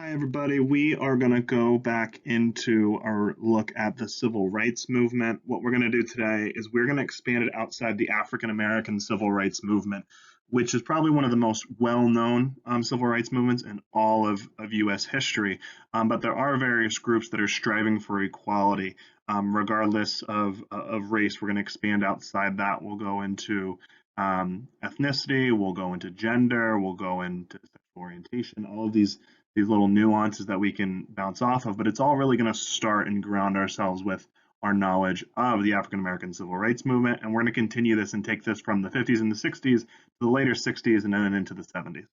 Hi, everybody. We are going to go back into our look at the civil rights movement. What we're going to do today is we're going to expand it outside the African American civil rights movement, which is probably one of the most well known civil rights movements in all of U.S. history. But there are various groups that are striving for equality, regardless of race. We're going to expand outside that. We'll go into ethnicity, we'll go into gender, we'll go into sexual orientation, all of these little nuances that we can bounce off of, but it's all really going to start and ground ourselves with our knowledge of the African American civil rights movement. And we're going to continue this and take this from the 50s and the 60s to the later 60s and then into the 70s.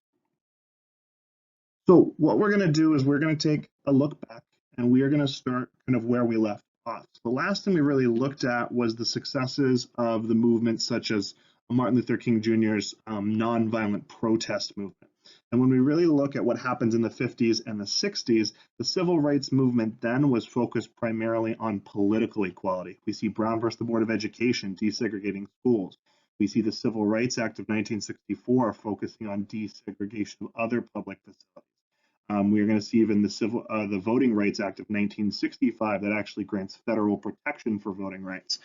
So, what we're going to do is we're going to take a look back and we are going to start kind of where we left off. The last thing we really looked at was the successes of the movement, such as Martin Luther King Jr.'s nonviolent protest movement. And when we really look at what happens in the 50s and the 60s, the civil rights movement then was focused primarily on political equality. We see Brown versus the Board of Education desegregating schools. We see the Civil Rights Act of 1964 focusing on desegregation of other public facilities. We are going to see even the Voting Rights Act of 1965 that actually grants federal protection for voting rights.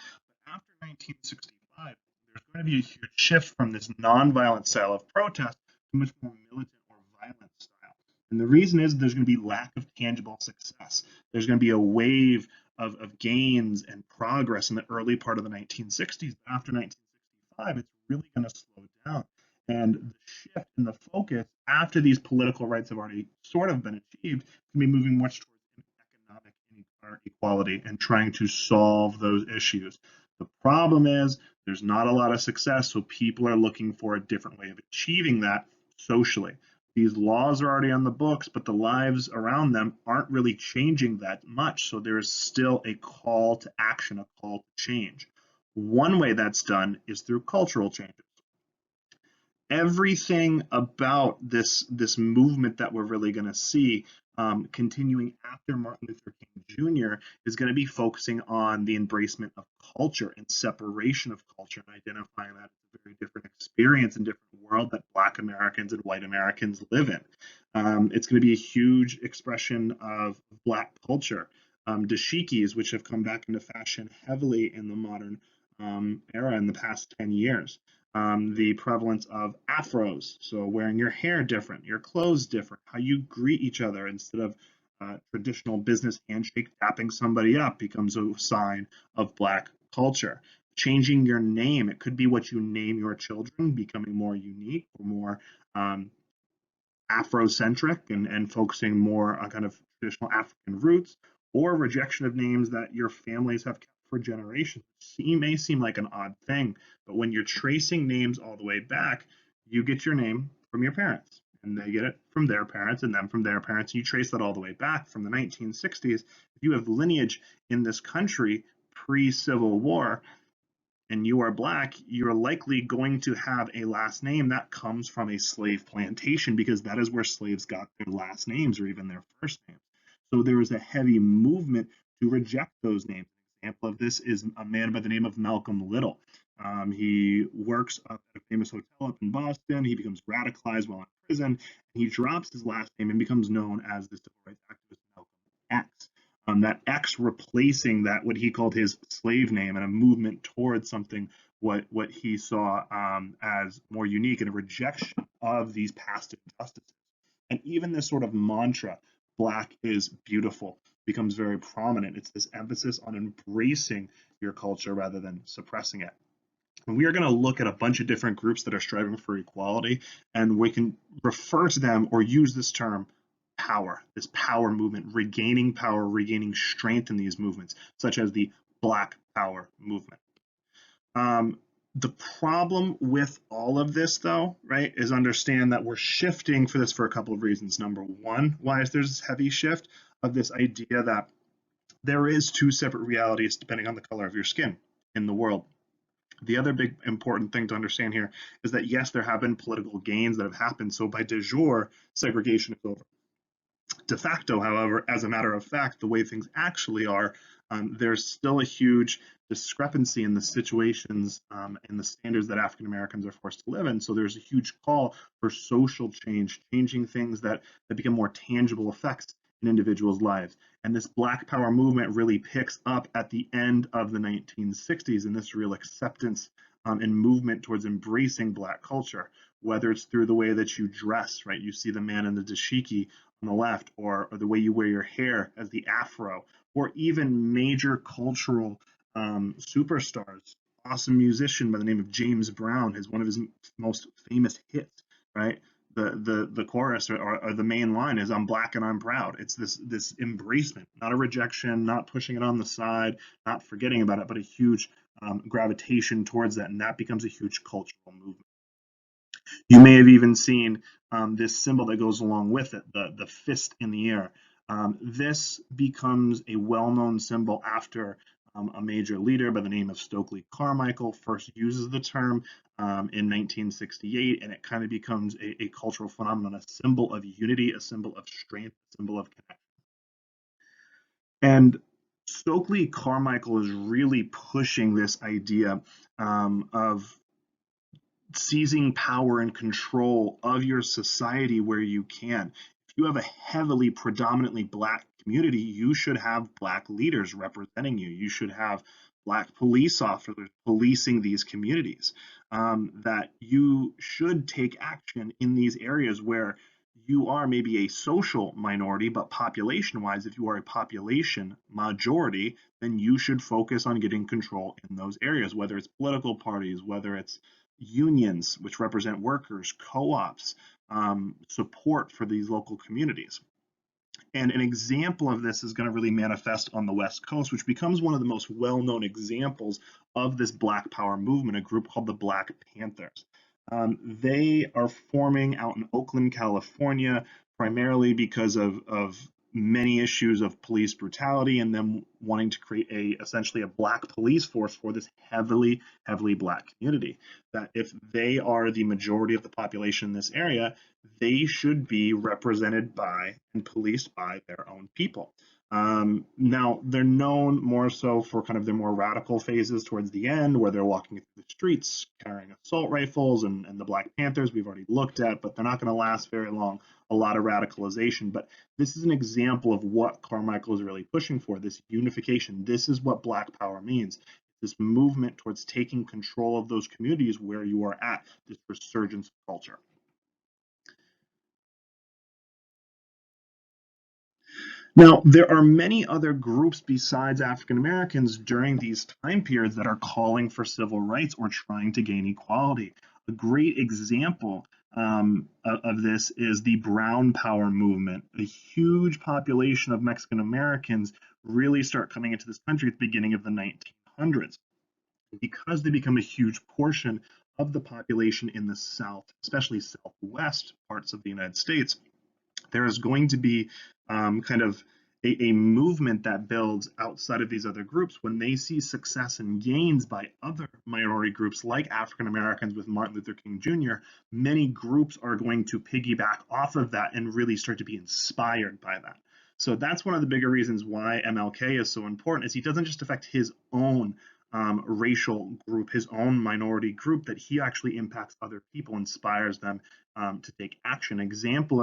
But after 1965, there's going to be a huge shift from this nonviolent style of protest to much more militant or violent style. And the reason is there's going to be lack of tangible success. There's going to be a wave of gains and progress in the early part of the 1960s. But after 1965, it's really going to slow down. And the shift in the focus after these political rights have already sort of been achieved can be moving much towards economic inequality and trying to solve those issues. The problem is there's not a lot of success, so people are looking for a different way of achieving that socially. These laws are already on the books, but the lives around them aren't really changing that much. So there is still a call to action, a call to change. One way that's done is through cultural changes. Everything about this movement that we're really going to see continuing after Martin Luther King Jr. is going to be focusing on the embracement of culture and separation of culture and identifying that as a very different experience and different world that Black Americans and white Americans live in. It's going to be a huge expression of Black culture. Dashikis, which have come back into fashion heavily in the modern era in the past 10 years. The prevalence of afros, so wearing your hair different, your clothes different, how you greet each other instead of traditional business handshake, tapping somebody up becomes a sign of Black culture. Changing your name, it could be what you name your children, becoming more unique or more Afrocentric and focusing more on kind of traditional African roots, or rejection of names that your families have kept for generations. It may seem like an odd thing, but when you're tracing names all the way back, you get your name from your parents, and they get it from their parents, and then from their parents. And you trace that all the way back from the 1960s. If you have lineage in this country pre-Civil War, and you are Black, you're likely going to have a last name that comes from a slave plantation because that is where slaves got their last names or even their first names. So there is a heavy movement to reject those names. An example of this is a man by the name of Malcolm Little. He works up at a famous hotel up in Boston. He becomes radicalized while in prison. And he drops his last name and becomes known as the civil rights activist Malcolm X. That X replacing that what he called his slave name and a movement towards something what he saw as more unique and a rejection of these past injustices. And even this sort of mantra, Black is beautiful, becomes very prominent. It's this emphasis on embracing your culture rather than suppressing it. And we are going to look at a bunch of different groups that are striving for equality, and we can refer to them or use this term power, this power movement, regaining power, regaining strength in these movements, such as the Black Power movement. The problem with all of this, though, right, is understand that we're shifting for this for a couple of reasons. Number one, why is there this heavy shift of this idea that there is two separate realities depending on the color of your skin in the world. The other big important thing to understand here is that, yes, there have been political gains that have happened. So by de jure, segregation is over. De facto, however, as a matter of fact, the way things actually are, there's still a huge discrepancy in the situations and the standards that African Americans are forced to live in. So there's a huge call for social change, changing things that become more tangible effects in individuals' lives. And this Black Power movement really picks up at the end of the 1960s, and this real acceptance and movement towards embracing Black culture, whether it's through the way that you dress, right? You see the man in the dashiki on the left, or the way you wear your hair as the afro, or even major cultural superstars. Awesome musician by the name of James Brown is one of his most famous hits, right? The chorus or the main line is "I'm black and I'm proud." It's this embracement, not a rejection, not pushing it on the side, not forgetting about it, but a huge gravitation towards that, and that becomes a huge cultural movement. You may have even seen this symbol that goes along with it, the fist in the air. This becomes a well-known symbol after a major leader by the name of Stokely Carmichael first uses the term in 1968, and it kind of becomes a cultural phenomenon, a symbol of unity, a symbol of strength, a symbol of connection. And Stokely Carmichael is really pushing this idea of seizing power and control of your society where you can. If you have a heavily predominantly Black community, you should have Black leaders representing you. You should have Black police officers policing these communities. That you should take action in these areas where you are maybe a social minority, but population wise, if you are a population majority, then you should focus on getting control in those areas, whether it's political parties, whether it's unions, which represent workers, co-ops, support for these local communities. And an example of this is going to really manifest on the West Coast, which becomes one of the most well-known examples of this Black Power movement, a group called the Black Panthers. They are forming out in Oakland, California, primarily because of many issues of police brutality and them wanting to create essentially a Black police force for this heavily Black community. That if they are the majority of the population in this area, they should be represented by and policed by their own people. Now, they're known more so for kind of their more radical phases towards the end, where they're walking through the streets carrying assault rifles, and the Black Panthers we've already looked at, but they're not going to last very long. A lot of radicalization. But this is an example of what Carmichael is really pushing for, this unification. This is what Black Power means. This movement towards taking control of those communities where you are at, this resurgence of culture. Now, there are many other groups besides African Americans during these time periods that are calling for civil rights or trying to gain equality. A great example of this is the Brown Power movement. A huge population of Mexican Americans really start coming into this country at the beginning of the 1900s. Because they become a huge portion of the population in the South, especially Southwest parts of the United States, there is going to be kind of a movement that builds outside of these other groups when they see success and gains by other minority groups like African Americans with Martin Luther King Jr. Many groups are going to piggyback off of that and really start to be inspired by that. So that's one of the bigger reasons why MLK is so important, is he doesn't just affect his own racial group, his own minority group, that he actually impacts other people, inspires them to take action. Example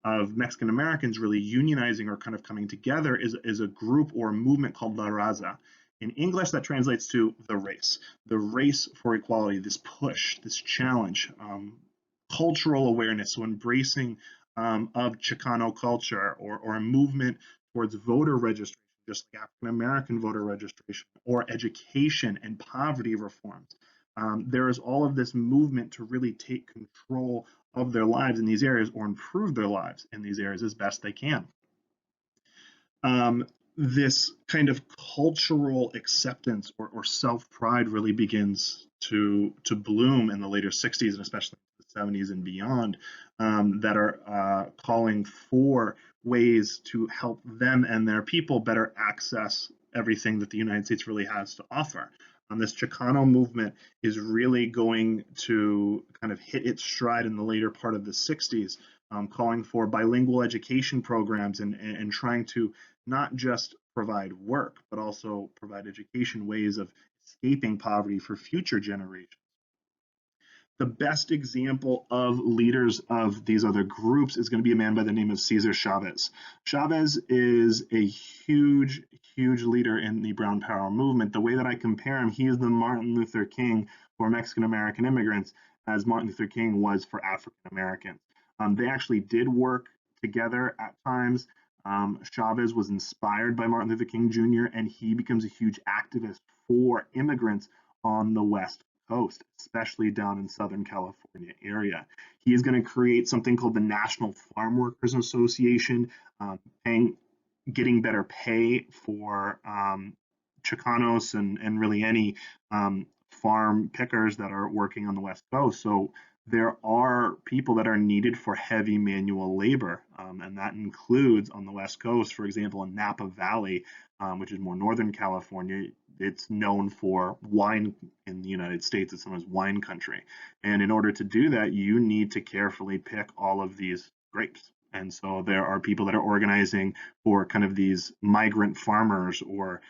of Mexican Americans really unionizing or kind of coming together is a group or a movement called La Raza. In English, that translates to the race for equality, this push, this challenge, cultural awareness, so embracing of Chicano culture, or a movement towards voter registration, just like African American voter registration, or education and poverty reforms. There is all of this movement to really take control of their lives in these areas, or improve their lives in these areas as best they can. This kind of cultural acceptance or self-pride really begins to bloom in the later 60s, and especially the 70s and beyond, that are calling for ways to help them and their people better access everything that the United States really has to offer. This Chicano movement is really going to kind of hit its stride in the later part of the 60s, calling for bilingual education programs and trying to not just provide work, but also provide education ways of escaping poverty for future generations. The best example of leaders of these other groups is going to be a man by the name of Cesar Chavez. Chavez is a huge, huge leader in the Brown Power movement. The way that I compare him, he is the Martin Luther King for Mexican American immigrants, as Martin Luther King was for African Americans. They actually did work together at times. Chavez was inspired by Martin Luther King Jr., and he becomes a huge activist for immigrants on the West Coast, especially down in Southern California area. He is going to create something called the National Farm Workers Association, paying, getting better pay for Chicanos and really any farm pickers that are working on the West Coast. So there are people that are needed for heavy manual labor, and that includes on the West Coast, for example, in Napa Valley, which is more Northern California. It's known for wine in the United States. It's known as wine country. And in order to do that, you need to carefully pick all of these grapes. And so there are people that are organizing for kind of these migrant farmers or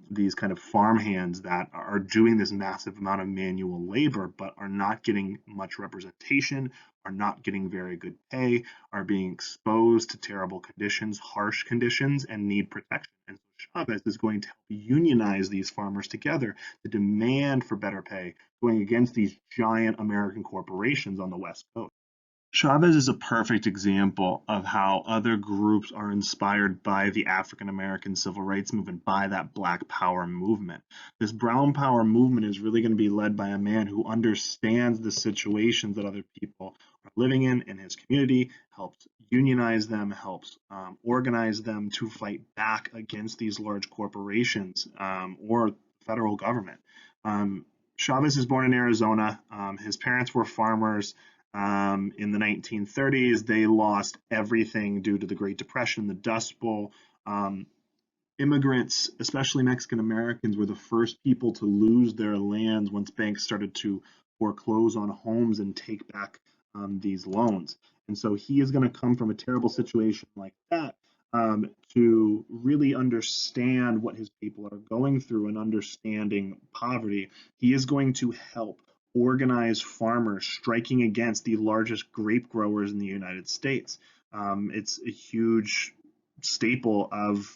these kind of farmhands that are doing this massive amount of manual labor, but are not getting much representation, are not getting very good pay, are being exposed to terrible conditions, harsh conditions, and need protection. And so Chavez is going to help unionize these farmers together to demand for better pay, going against these giant American corporations on the West Coast. Chavez is a perfect example of how other groups are inspired by the African American civil rights movement, by that Black Power movement. This Brown Power movement is really going to be led by a man who understands the situations that other people are living in his community, helps unionize them, helps organize them to fight back against these large corporations or federal government. Chavez is born in Arizona. His parents were farmers. In the 1930s, they lost everything due to the Great Depression, the Dust Bowl. Immigrants, especially Mexican Americans, were the first people to lose their lands once banks started to foreclose on homes and take back these loans. And so he is going to come from a terrible situation like that to really understand what his people are going through and understanding poverty. He is going to help organized farmers striking against the largest grape growers in the United States. It's a huge staple of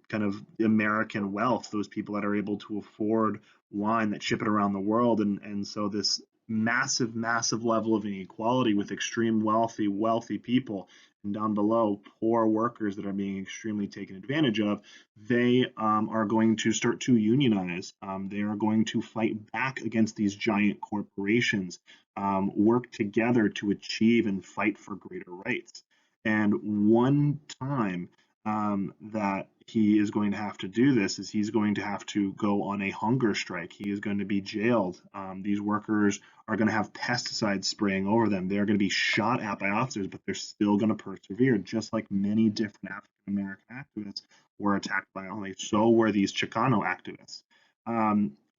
kind of the American wealth, those people that are able to afford wine that ship it around the world. And so this massive, massive level of inequality with extreme wealthy people, and down below, poor workers that are being extremely taken advantage of, they are going to start to unionize. They are going to fight back against these giant corporations, work together to achieve and fight for greater rights. And one time that he is going to have to do this is he's going to have to go on a hunger strike. He is going to be jailed. These workers are going to have pesticides spraying over them. They're going to be shot at by officers, but they're still going to persevere, just like many different African American activists were attacked violently. So were these Chicano activists.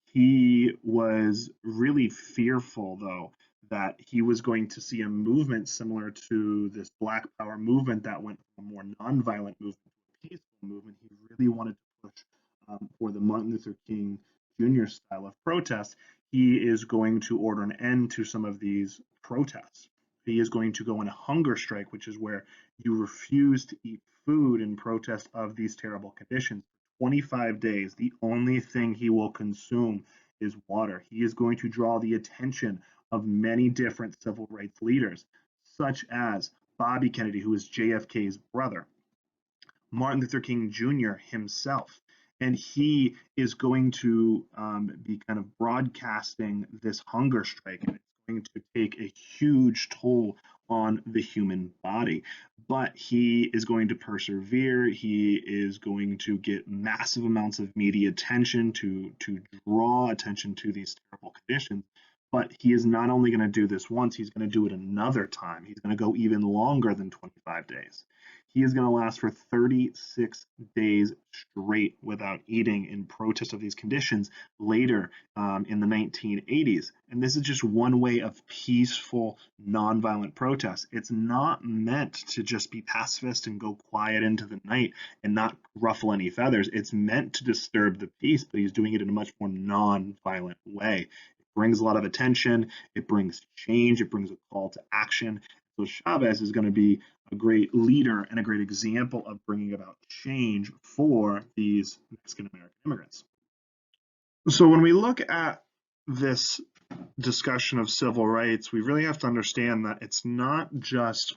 He was really fearful, though, that he was going to see a movement similar to this Black Power movement that went from a more nonviolent movement to a peaceful movement. He really wanted to push for the Martin Luther King Jr. style of protest. He is going to order an end to some of these protests. He is going to go on a hunger strike, which is where you refuse to eat food in protest of these terrible conditions. 25 days, the only thing he will consume is water. He is going to draw the attention of many different civil rights leaders, such as Bobby Kennedy, who is JFK's brother, Martin Luther King Jr. himself. And he is going to be kind of broadcasting this hunger strike, and it's going to take a huge toll on the human body. But he is going to persevere. He is going to get massive amounts of media attention to draw attention to these terrible conditions. But he is not only going to do this once, he's going to do it another time. He's going to go even longer than 25 days. He is going to last for 36 days straight without eating in protest of these conditions later in the 1980s. And this is just one way of peaceful, nonviolent protest. It's not meant to just be pacifist and go quiet into the night and not ruffle any feathers. It's meant to disturb the peace, but he's doing it in a much more nonviolent way. It brings a lot of attention, it brings change, it brings a call to action. So Chavez is going to be a great leader and a great example of bringing about change for these Mexican American immigrants. So when we look at this discussion of civil rights, we really have to understand that it's not just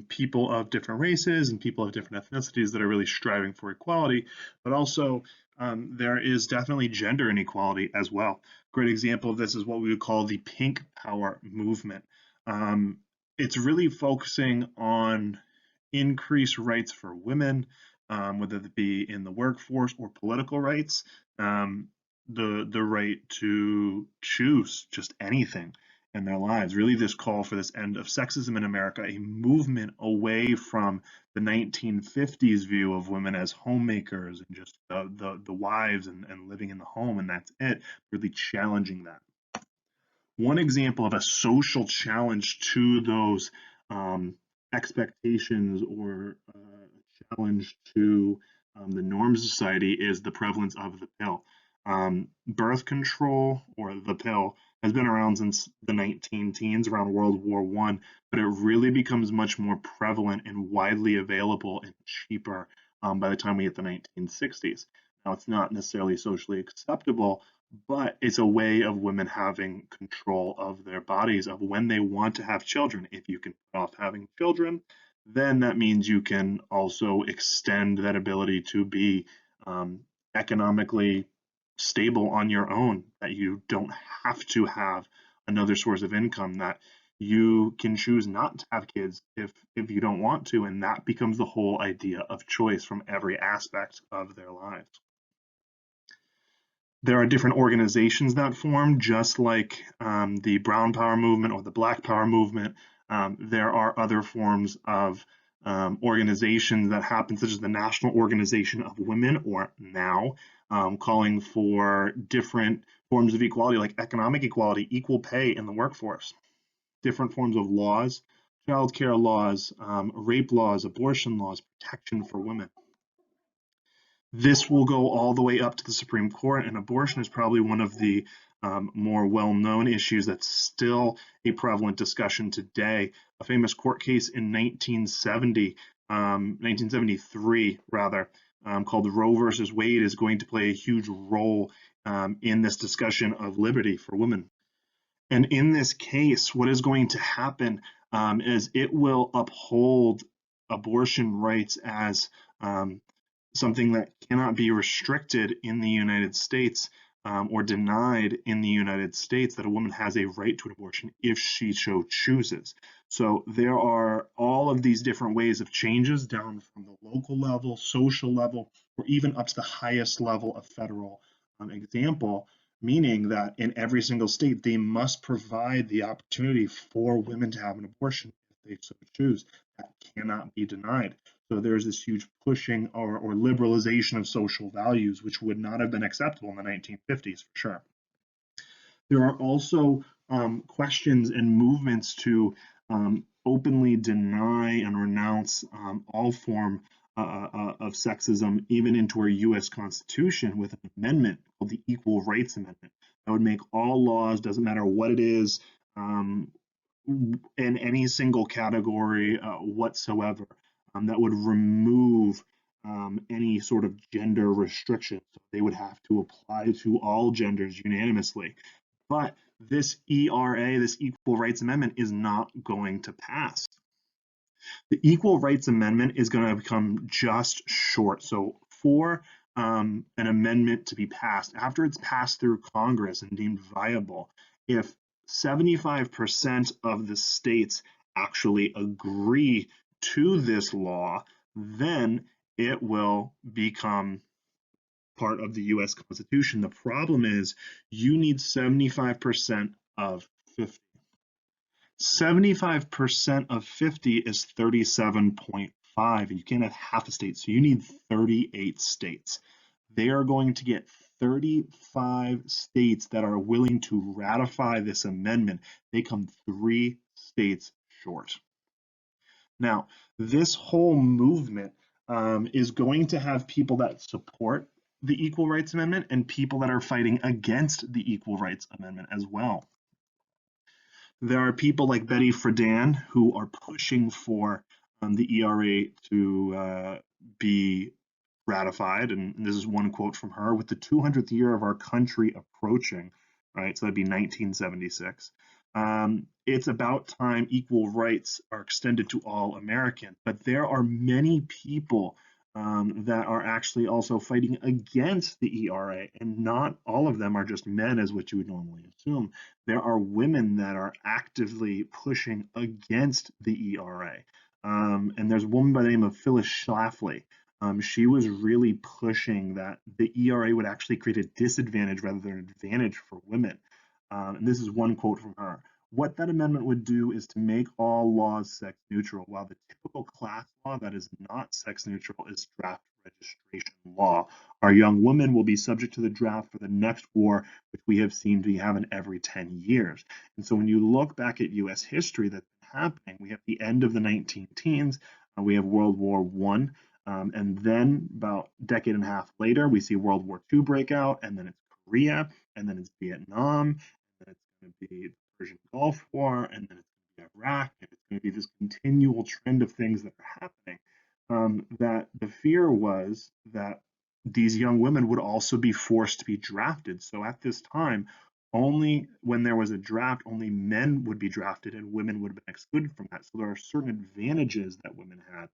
people of different races and people of different ethnicities that are really striving for equality, but also there is definitely gender inequality as well. Great example of this is what we would call the pink power movement. It's really focusing on increased rights for women, whether it be in the workforce or political rights, the right to choose just anything in their lives. Really, this call for this end of sexism in America, a movement away from the 1950s view of women as homemakers and just the wives and living in the home, and that's it, really challenging that. One example of a social challenge to those expectations or challenge to the norms of society is the prevalence of the pill. Birth control, or the pill, has been around since the 19 teens, around World War I, but it really becomes much more prevalent and widely available and cheaper by the time we hit the 1960s. Now, it's not necessarily socially acceptable, but it's a way of women having control of their bodies, of when they want to have children. If you can put off having children, then that means you can also extend that ability to be economically stable on your own, that you don't have to have another source of income, that you can choose not to have kids if you don't want to, and that becomes the whole idea of choice from every aspect of their lives. There are different organizations that form, just like the Brown Power movement or the Black Power movement. There are other forms of organizations that happen, such as the National Organization of Women, or NOW, calling for different forms of equality, like economic equality, equal pay in the workforce, different forms of laws, child care laws, rape laws, abortion laws, protection for women. This will go all the way up to the Supreme Court, and abortion is probably one of the more well-known issues that's still a prevalent discussion today. A famous court case in 1973 rather, called Roe versus Wade, is going to play a huge role in this discussion of liberty for women. And in this case, what is going to happen is it will uphold abortion rights as something that cannot be restricted in the United States or denied in the United States, that a woman has a right to an abortion if she so chooses. So there are all of these different ways of changes, down from the local level, social level, or even up to the highest level of federal example, meaning that in every single state, they must provide the opportunity for women to have an abortion if they so choose. That cannot be denied. So there's this huge pushing or liberalization of social values, which would not have been acceptable in the 1950s for sure. There are also questions and movements to openly deny and renounce all form of sexism, even into our U.S. Constitution, with an amendment called the Equal Rights Amendment. That would make all laws, doesn't matter what it is, in any single category whatsoever, that would remove any sort of gender restrictions. They would have to apply to all genders unanimously. But this ERA, this Equal Rights Amendment, is not going to pass. The Equal Rights Amendment is going to become just short. So for an amendment to be passed, after it's passed through Congress and deemed viable, if 75% of the states actually agree to this law, then it will become part of the U.S. Constitution. The problem is you need 75% of 50. 75% of 50 is 37.5, and you can't have half a state, so you need 38 states. They are going to get 35 states that are willing to ratify this amendment. They come 3 states short. Now, this whole movement is going to have people that support the Equal Rights Amendment and people that are fighting against the Equal Rights Amendment as well. There are people like Betty Friedan who are pushing for the ERA to be ratified, and this is one quote from her: "With the 200th year of our country approaching," right? So that'd be 1976. It's about time equal rights are extended to all Americans. But there are many people that are actually also fighting against the ERA, and not all of them are just men, as what you would normally assume. There are women that are actively pushing against the ERA. And there's a woman by the name of Phyllis Schlafly. She was really pushing that the ERA would actually create a disadvantage rather than an advantage for women. And this is one quote from her: "What that amendment would do is to make all laws sex neutral, while the typical class law that is not sex neutral is draft registration law. Our young women will be subject to the draft for the next war, which we have seen to happen every 10 years. And so when you look back at U.S. history that's been happening, we have the end of the 19 teens, we have World War I, and then about a decade and a half later, we see World War II break out, and then it's Korea, and then it's Vietnam, and then it's going to be the Persian Gulf War, and then it's going to be Iraq, and it's going to be this continual trend of things that are happening. That the fear was that these young women would also be forced to be drafted. So at this time, only when there was a draft, only men would be drafted and women would have been excluded from that. So there are certain advantages that women had,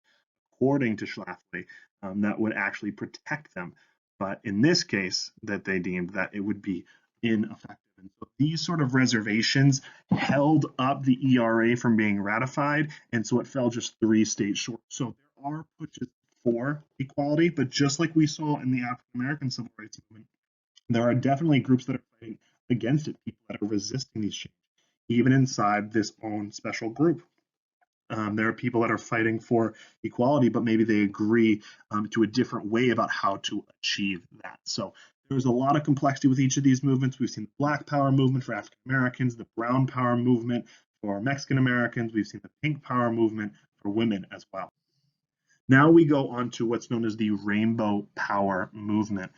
according to Schlafly, that would actually protect them. But in this case, that they deemed that it would be ineffective. And so these sort of reservations held up the ERA from being ratified, and so it fell just 3 states short. So there are pushes for equality, but just like we saw in the African American civil rights movement, there are definitely groups that are fighting against it, people that are resisting these changes, even inside this own special group. There are people that are fighting for equality, but maybe they agree to a different way about how to achieve that. So there's a lot of complexity with each of these movements. We've seen the Black Power movement for African Americans, the Brown Power movement for Mexican Americans. We've seen the Pink Power movement for women as well. Now we go on to what's known as the Rainbow Power movement.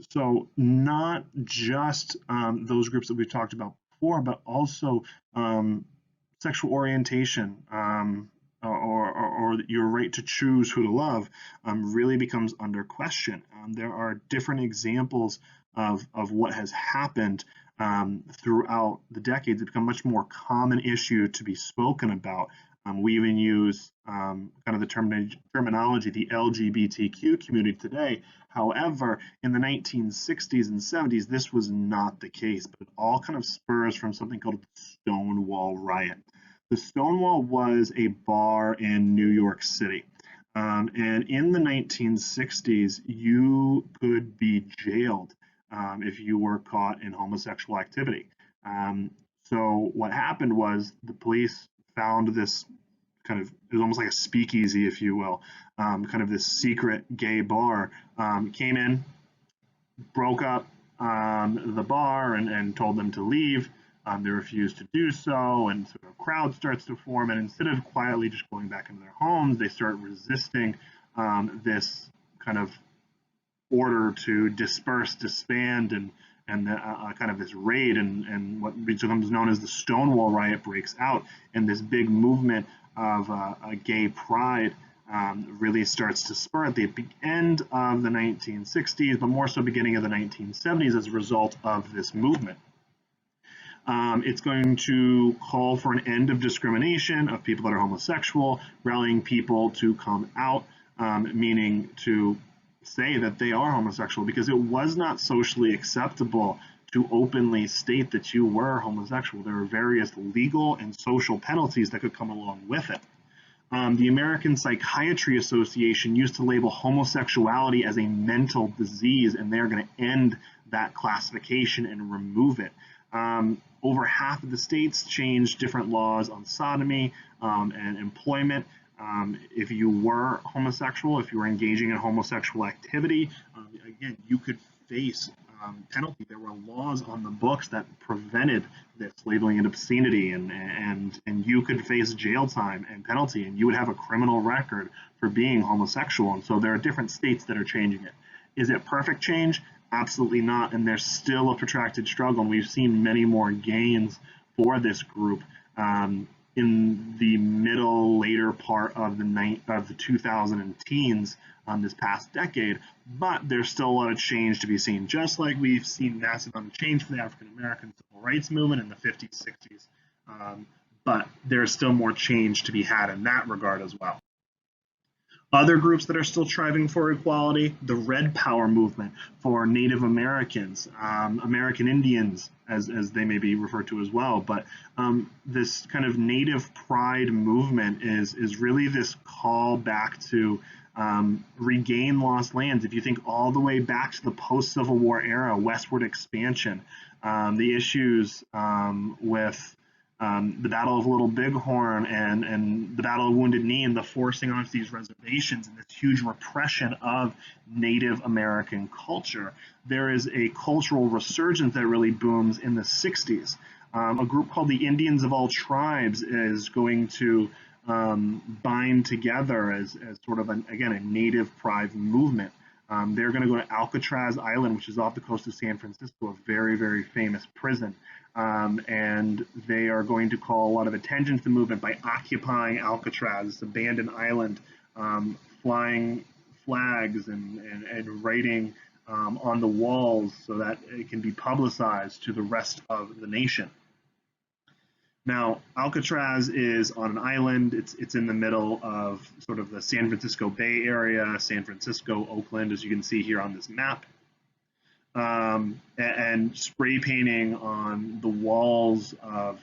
So not just those groups that we've talked about before, but also sexual orientation or your right to choose who to love really becomes under question. There are different examples of what has happened throughout the decades. It's become a much more common issue to be spoken about. We even use kind of the terminology, the LGBTQ community today. However, in the 1960s and 70s, this was not the case, but it all kind of spurs from something called the Stonewall Riot. The Stonewall was a bar in New York City. And in the 1960s, you could be jailed if you were caught in homosexual activity. So what happened was the police found this kind of, it was almost like a speakeasy, if you will, kind of this secret gay bar, came in, broke up the bar and told them to leave. They refused to do so, and so a crowd starts to form, and instead of quietly just going back into their homes, they start resisting this kind of order to disperse, disband, and kind of this raid, and what becomes known as the Stonewall Riot breaks out, and this big movement of a gay pride really starts to spur at the end of the 1960s, but more so beginning of the 1970s as a result of this movement. It's going to call for an end of discrimination of people that are homosexual, rallying people to come out, meaning to say that they are homosexual, because it was not socially acceptable to openly state that you were homosexual. There were various legal and social penalties that could come along with it. The American Psychiatry Association used to label homosexuality as a mental disease, and they're going to end that classification and remove it. Over half of the states changed different laws on sodomy and employment. If you were homosexual, if you were engaging in homosexual activity, again, you could face penalty. There were laws on the books that prevented this, labeling it obscenity, and you could face jail time and penalty, and you would have a criminal record for being homosexual. And so there are different states that are changing it. Is it perfect change? Absolutely not. And there's still a protracted struggle, and we've seen many more gains for this group in the later part of the 2000 teens this past decade, but there's still a lot of change to be seen, just like we've seen massive amount of change for the African American civil rights movement in the 50s, 60s. But there's still more change to be had in that regard as well. Other groups that are still striving for equality, the Red Power movement for Native Americans, American Indians, as they may be referred to as well. But this kind of Native pride movement is really this call back to regain lost lands. If you think all the way back to the post-Civil War era, westward expansion, the issues with the Battle of Little Bighorn and the Battle of Wounded Knee and the forcing onto these reservations and this huge repression of Native American culture, there is a cultural resurgence that really booms in the 60s. A group called the Indians of All Tribes is going to bind together as sort of, again, a native pride movement. They're going to go to Alcatraz Island, which is off the coast of San Francisco, a very, very famous prison. And they are going to call a lot of attention to the movement by occupying Alcatraz, this abandoned island, flying flags and writing on the walls so that it can be publicized to the rest of the nation. Now, Alcatraz is on an island. It's in the middle of sort of the San Francisco Bay Area, San Francisco, Oakland, as you can see here on this map. And spray painting on the walls of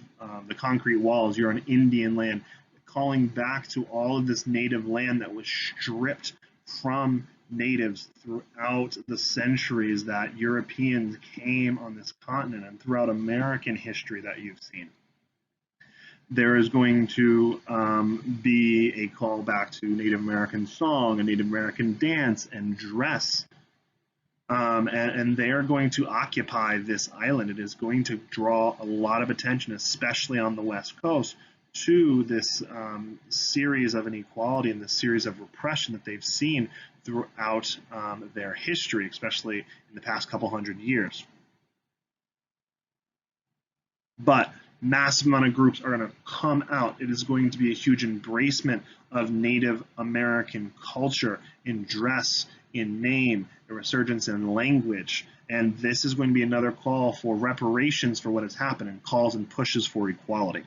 the concrete walls, you're on Indian land, calling back to all of this native land that was stripped from natives throughout the centuries that Europeans came on this continent and throughout American history that you've seen. There is going to be a call back to Native American song and Native American dance and dress. And they are going to occupy this island. It is going to draw a lot of attention, especially on the West Coast, to this series of inequality and this series of repression that they've seen throughout their history, especially in the past couple hundred years. But massive amount of groups are going to come out. It is going to be a huge embracement of Native American culture in dress, in name, a resurgence in language. And this is going to be another call for reparations for what has happened and calls and pushes for equality.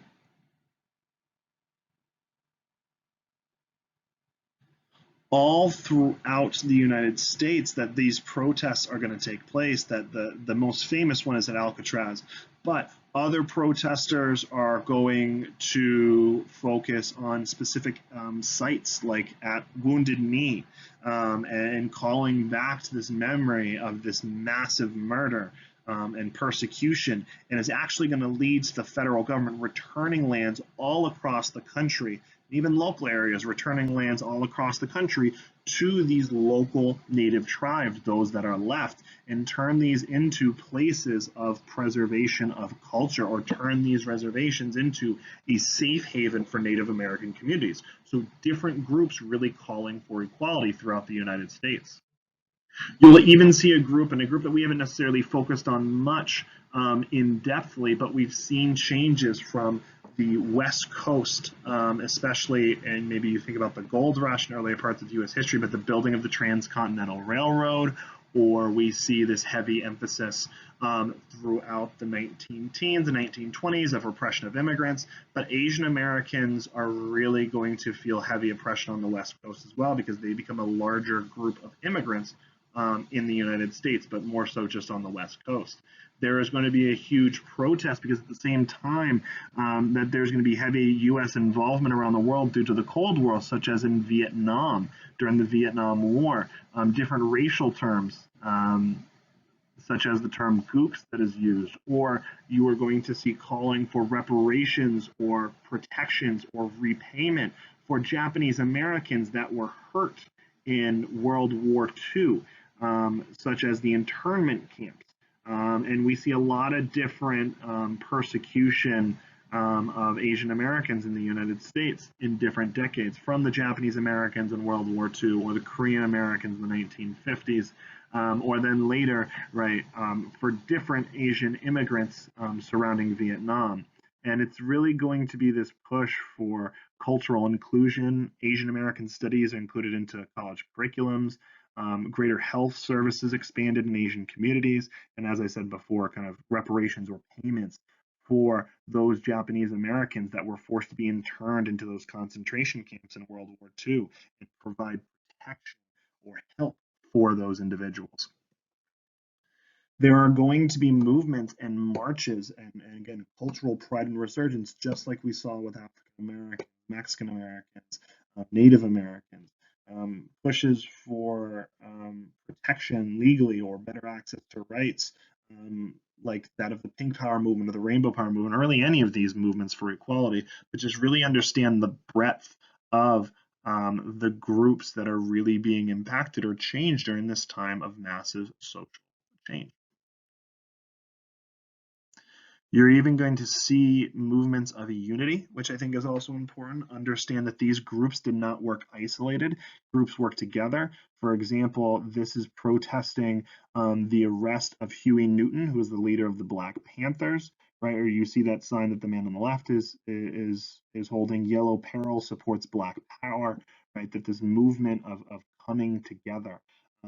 All throughout the United States that these protests are going to take place, that the most famous one is at Alcatraz, but other protesters are going to focus on specific sites like at Wounded Knee and calling back to this memory of this massive murder and persecution, and is actually going to lead to the federal government returning lands all across the country, even local areas returning lands all across the country to these local native tribes, those that are left, and turn these into places of preservation of culture, or turn these reservations into a safe haven for Native American communities. So different groups really calling for equality throughout the United States. You'll even see a group that we haven't necessarily focused on much in-depthly, but we've seen changes from the West Coast, especially, and maybe you think about the gold rush in earlier parts of U.S. history, but the building of the Transcontinental Railroad, or we see this heavy emphasis throughout the 19-teens and 1920s of repression of immigrants. But Asian Americans are really going to feel heavy oppression on the West Coast as well, because they become a larger group of immigrants in the United States, but more so just on the West Coast. There is going to be a huge protest because at the same time that there's going to be heavy U.S. involvement around the world due to the Cold War, such as in Vietnam during the Vietnam War, different racial terms, such as the term goops that is used, or you are going to see calling for reparations or protections or repayment for Japanese Americans that were hurt in World War II, such as the internment camps. And we see a lot of different persecution of Asian Americans in the United States in different decades, from the Japanese Americans in World War II, or the Korean Americans in the 1950s, or then later, right, for different Asian immigrants surrounding Vietnam. And it's really going to be this push for cultural inclusion. Asian American studies are included into college curriculums. Greater health services expanded in Asian communities. And as I said before, kind of reparations or payments for those Japanese Americans that were forced to be interned into those concentration camps in World War II, and provide protection or help for those individuals. There are going to be movements and marches and again, cultural pride and resurgence, just like we saw with African Americans, Mexican Americans, Native Americans. Pushes for protection legally or better access to rights, like that of the Pink Power movement or the Rainbow Power movement, or really any of these movements for equality, but just really understand the breadth of the groups that are really being impacted or changed during this time of massive social change. You're even going to see movements of unity, which I think is also important. Understand that these groups did not work isolated. Groups work together. For example, this is protesting the arrest of Huey Newton, who is the leader of the Black Panthers, right? Or you see that sign that the man on the left is holding. Yellow peril supports Black power, right? That this movement of coming together.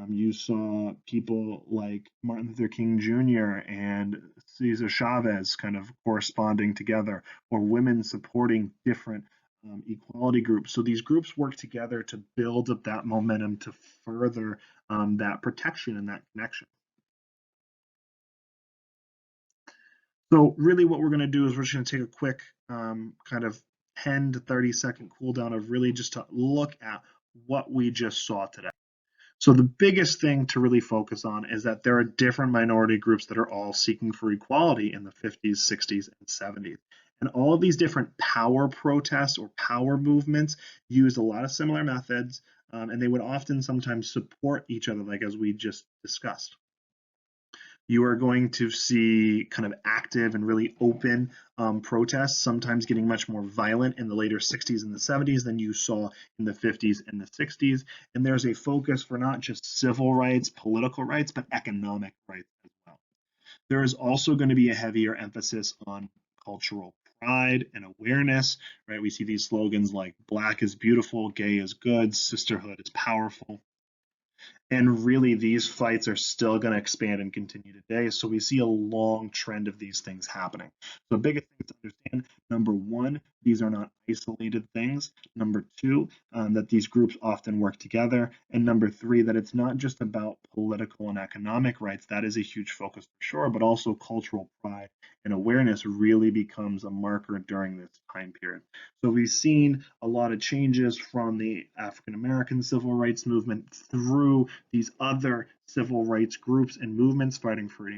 You saw people like Martin Luther King Jr. and Cesar Chavez kind of corresponding together, or women supporting different equality groups. So these groups work together to build up that momentum to further that protection and that connection. So really what we're going to do is we're just going to take a quick kind of 10 to 30-second cool down of really just to look at what we just saw today. So the biggest thing to really focus on is that there are different minority groups that are all seeking for equality in the 50s, 60s, and 70s. And all of these different power protests or power movements used a lot of similar methods, and they would often sometimes support each other, like as we just discussed. You are going to see kind of active and really open protests, sometimes getting much more violent in the later 60s and the 70s than you saw in the 50s and the 60s. And there's a focus for not just civil rights, political rights, but economic rights as well. There is also going to be a heavier emphasis on cultural pride and awareness, right? We see these slogans like Black is beautiful, gay is good, sisterhood is powerful. And really, these fights are still going to expand and continue today. So we see a long trend of these things happening. So the biggest thing to understand, number one, these are not isolated things. Number two, that these groups often work together. And number three, that it's not just about political and economic rights. That is a huge focus for sure, but also cultural pride and awareness really becomes a marker during this time period. So we've seen a lot of changes from the African American civil rights movement through these other civil rights groups and movements fighting for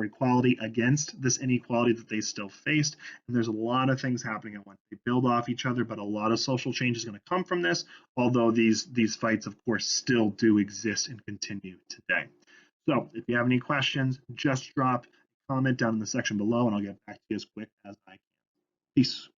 equality against this inequality that they still faced. And there's a lot of things happening at once. They build off each other, but a lot of social change is going to come from this, although these fights, of course, still do exist and continue today. So if you have any questions, just drop a comment down in the section below and I'll get back to you as quick as I can. Peace.